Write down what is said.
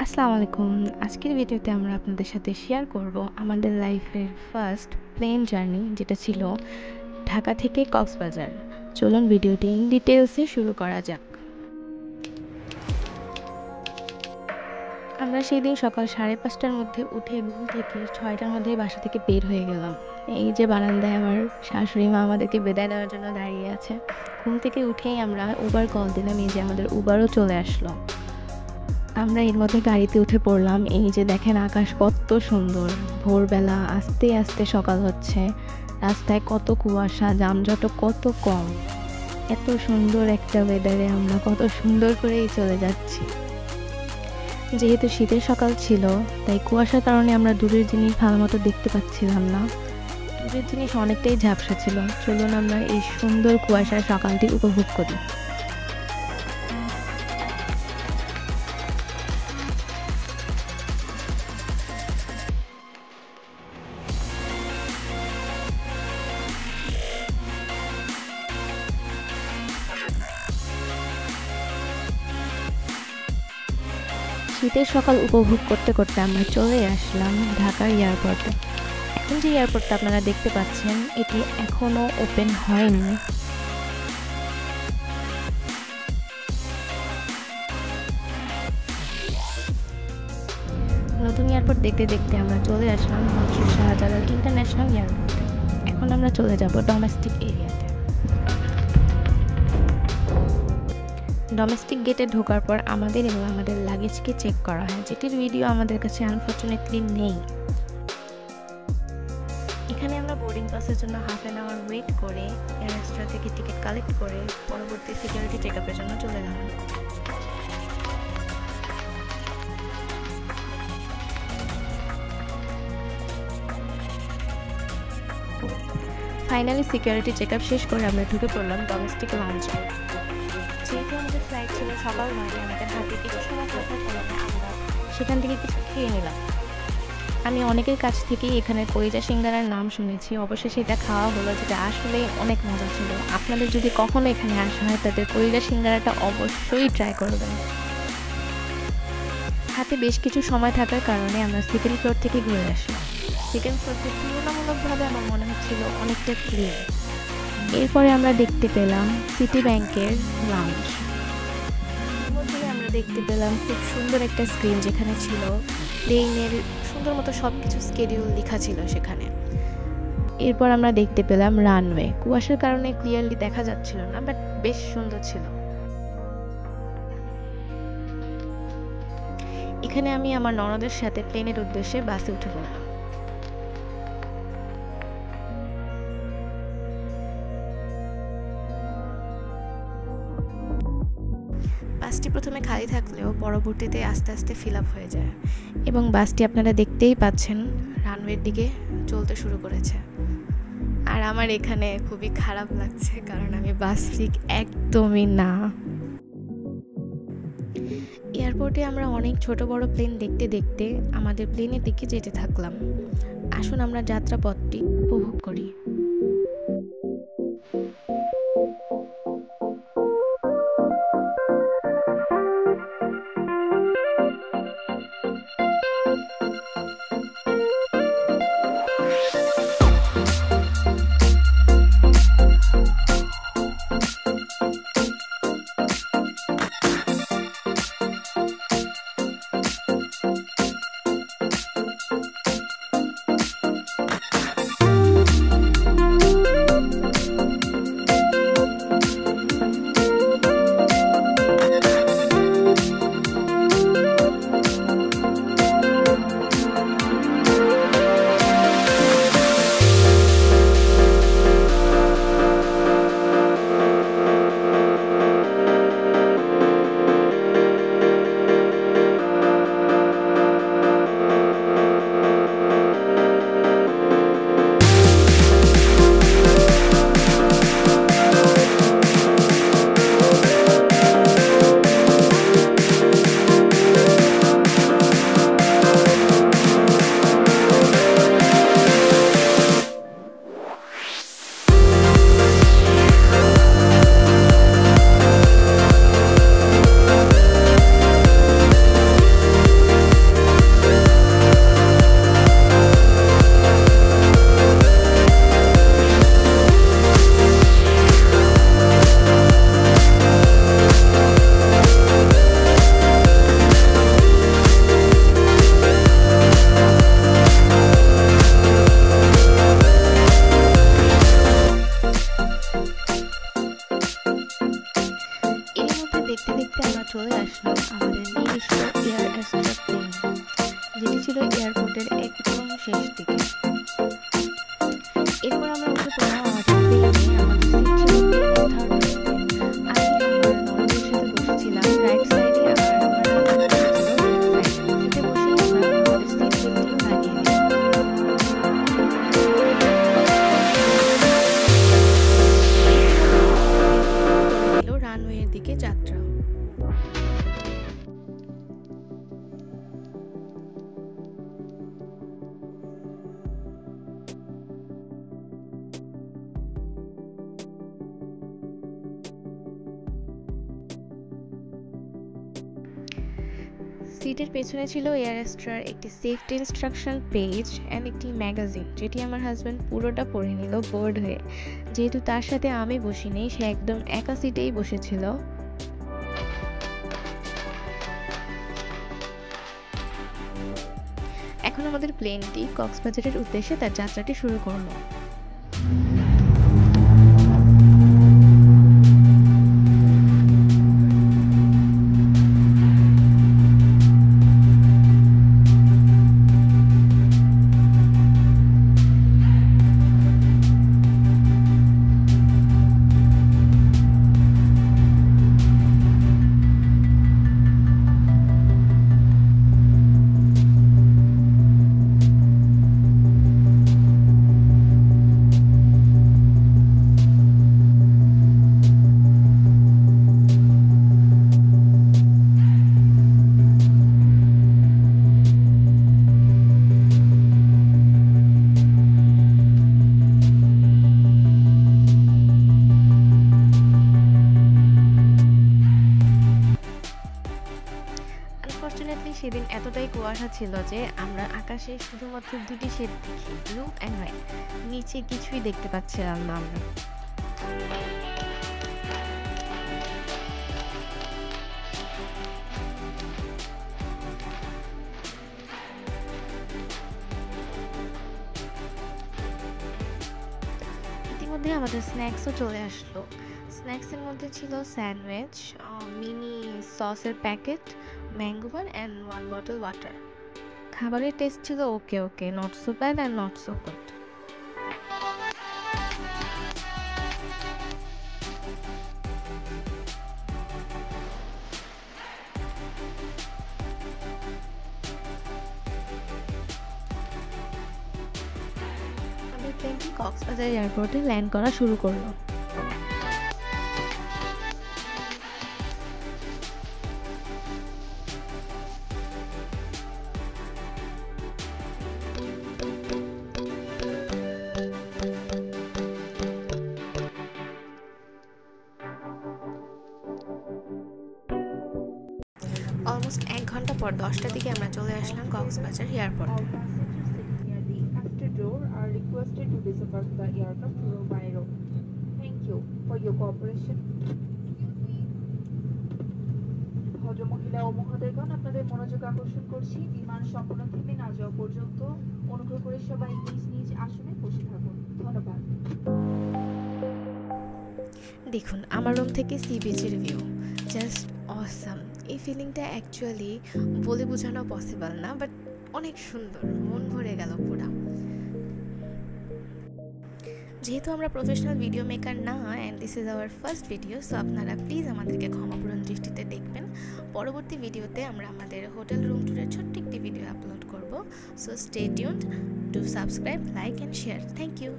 আসসালামু আলাইকুম। আজকের ভিডিওতে আমরা আপনাদের সাথে শেয়ার করব আমাদের লাইফের ফার্স্ট প্লেন জার্নি, যেটা ছিল ঢাকা থেকে কক্সবাজার। চলুন ভিডিওটি ইন ডিটেলসে শুরু করা যাক। আমরা সেই দিন সকাল 5:30টার মধ্যে উঠে ঘুম থেকে 6টার মধ্যে বাসা থেকে বের হয়ে গেলাম। এই যে বারান্দায় আমার শাশুড়ি মা আমাদেরকে বিদায় দেওয়ার জন্য দাঁড়িয়ে আছে। ঘুম থেকে উঠেই আমরা উবার কল দিলাম, এই যে আমাদের উবারও চলে আসলো। আমরা এর মধ্যে গাড়িতে উঠে পড়লাম। এই যে দেখেন আকাশ কত সুন্দর, ভোরবেলা আস্তে আস্তে সকাল হচ্ছে, রাস্তায় কত কুয়াশা, যানজটও কত কম। এত সুন্দর একটা ওয়েদারে আমরা কত সুন্দর করেই চলে যাচ্ছি। যেহেতু শীতের সকাল ছিল, তাই কুয়াশার কারণে আমরা দূরের জিনিস ভালো মতো দেখতে পাচ্ছিলাম না। দূরের জিনিস অনেকটাই ঝাপসা ছিল। চলুন আমরা এই সুন্দর কুয়াশার সকালটি উপভোগ করি। শীতের সকাল উপভোগ করতে করতে আমরা চলে আসলাম ঢাকার এয়ারপোর্টে। এখন যে এয়ারপোর্টটা আপনারা দেখতে পাচ্ছেন, এটি এখনও ওপেন হয়নি। নতুন এয়ারপোর্ট দেখতে দেখতে আমরা চলে আসলাম শাহজালাল ইন্টারন্যাশনাল এয়ারপোর্টে। এখন আমরা চলে যাব ডোমেস্টিক এরিয়াতে। ডোমেস্টিক গেটে ঢোকার পর আমাদের এবং আমাদের লাগেজকে চেক করা হয়, যেটির ভিডিও আমাদের কাছে আনফরচুনেটলি নেই। এখানে আমরা বোর্ডিং পাসের জন্য হাফ অ্যান আওয়ার ওয়েট করে এয়ার এক্সট্রা থেকে টিকিট কালেক্ট করে পরবর্তী সিকিউরিটি চেক আপের জন্য চলে গেলাম। ফাইনালি সিকিউরিটি চেক আপ শেষ করে আমরা ঢুকে পড়লাম ডোমেস্টিক লঞ্চে। যেহেতু আমাদের ফ্লাইট ছিল সকাল 9টায়, আমাদের হাতে কিছু সময় থাকার কারণে আমরা সেখান থেকে কিছু খেয়ে নিলাম। আমি অনেকের কাছ থেকেই এখানে কলিজা সিঙ্গারার নাম শুনেছি, অবশেষে এটা খাওয়া হলো, যেটা আসলেই অনেক মজা ছিল। আপনাদের যদি কখনো এখানে আসা হয়, তাদের কলিজা সিঙ্গারাটা অবশ্যই ট্রাই করবেন। হাতে বেশ কিছু সময় থাকার কারণে আমরা সেকেন্ড ফ্লোর থেকে ঘুরে আসলাম। সেকেন্ড ফ্লোরটি তুলনামূলকভাবে আমার মনে হচ্ছিল অনেকটা ক্লিন। এরপরে আমরা দেখতে পেলাম সিটি ব্যাংকের লাউঞ্জ। মধ্যে আমরা দেখতে পেলাম খুব সুন্দর একটা স্ক্রিন, যেখানে ছিল প্লেনের সুন্দর মতো সব কিছু স্কেডিউল লেখা ছিল সেখানে। এরপর আমরা দেখতে পেলাম রানওয়ে। কুয়াশার কারণে ক্লিয়ারলি দেখা যাচ্ছিল না, বাট বেশ সুন্দর ছিল। এখানে আমি আমার ননদের সাথে প্লেনের উদ্দেশ্যে বাসে উঠে পড়লাম। বাসটি প্রথমে খালি থাকলেও পরবর্তীতে আস্তে আস্তে ফিল আপ হয়ে যায়, এবং বাসটি আপনারা দেখতেই পাচ্ছেন রানওয়ের দিকে চলতে শুরু করেছে। আর আমার এখানে খুবই খারাপ লাগছে, কারণ আমি বাস ঠিক একদমই না। এয়ারপোর্টে আমরা অনেক ছোট বড় প্লেন দেখতে দেখতে আমাদের প্লেনের দিকে যেতে থাকলাম। আসুন আমরা যাত্রাপথটি উপভোগ করি। সিটের পেছনে ছিল এয়ারস্ট্রার একটি সেফটি ইনস্ট্রাকশন পেজ অ্যান্ড একটি ম্যাগাজিন, যেটি আমার হাজব্যান্ড পুরোটা পড়ে নিল বোর্ড হয়ে। যেহেতু তার সাথে আমি বসিনি, সে একদম একা সিটেই বসেছিল। এখন আমাদের প্লেনটি কক্সবাজারের উদ্দেশ্যে তার যাত্রাটি শুরু করলো। আনফর্চুনেটলি সেদিন এতটাই কুয়াশা ছিল যে আমরা আকাশে শুধুমাত্র দুটি শেড দেখি, ব্লু অ্যান্ড হোয়াইট। নিচে কিছুই দেখতে পাচ্ছিলাম না আমরা। ইতিমধ্যে আমাদের স্ন্যাক্সও চলে আসলো। স্ন্যাক্সের মধ্যে ছিল স্যান্ডউইচ, মিনি সসের packet, mango bun and 1 bottle water. খাবারের টেস্ট ছিল okay okay, not so bad and not so good. আমাদের প্লেনটি কক্সবাজার এয়ারপোর্টে ল্যান্ড করা শুরু করলো। অলমোস্ট 1 ঘন্টা পর 10টার দিকে আমরা চলে আসলাম কক্সবাজার এয়ারপোর্ট। ভদ্রমহিলা ও মহোদয়গণ, আপনাদের মনোযোগ আকর্ষণ করছি, বিমান সম্পূর্ণ থেমে না যাওয়া পর্যন্ত অনুগ্রহ করে সবাই নিজ নিজ আসনে বসে থাকুন। ধন্যবাদ। দেখুন আমার রুম থেকে সি বিচের ভিউ জাস্ট অসাম। এই ফিলিংটা অ্যাকচুয়ালি বলে বোঝানো পসিবল না, বাট অনেক সুন্দর, মন ভরে গেল পুরা। যেহেতু আমরা প্রফেশনাল ভিডিও মেকার না, and this is our first video, so আপনারা প্লিজ আমাদেরকে ক্ষমাপূরণ দৃষ্টিতে দেখবেন। পরবর্তী ভিডিওতে আমরা আমাদের হোটেল রুম ট্যুরের ছোট্ট একটি ভিডিও আপলোড করব। So stay tuned, do subscribe, like and share. Thank you.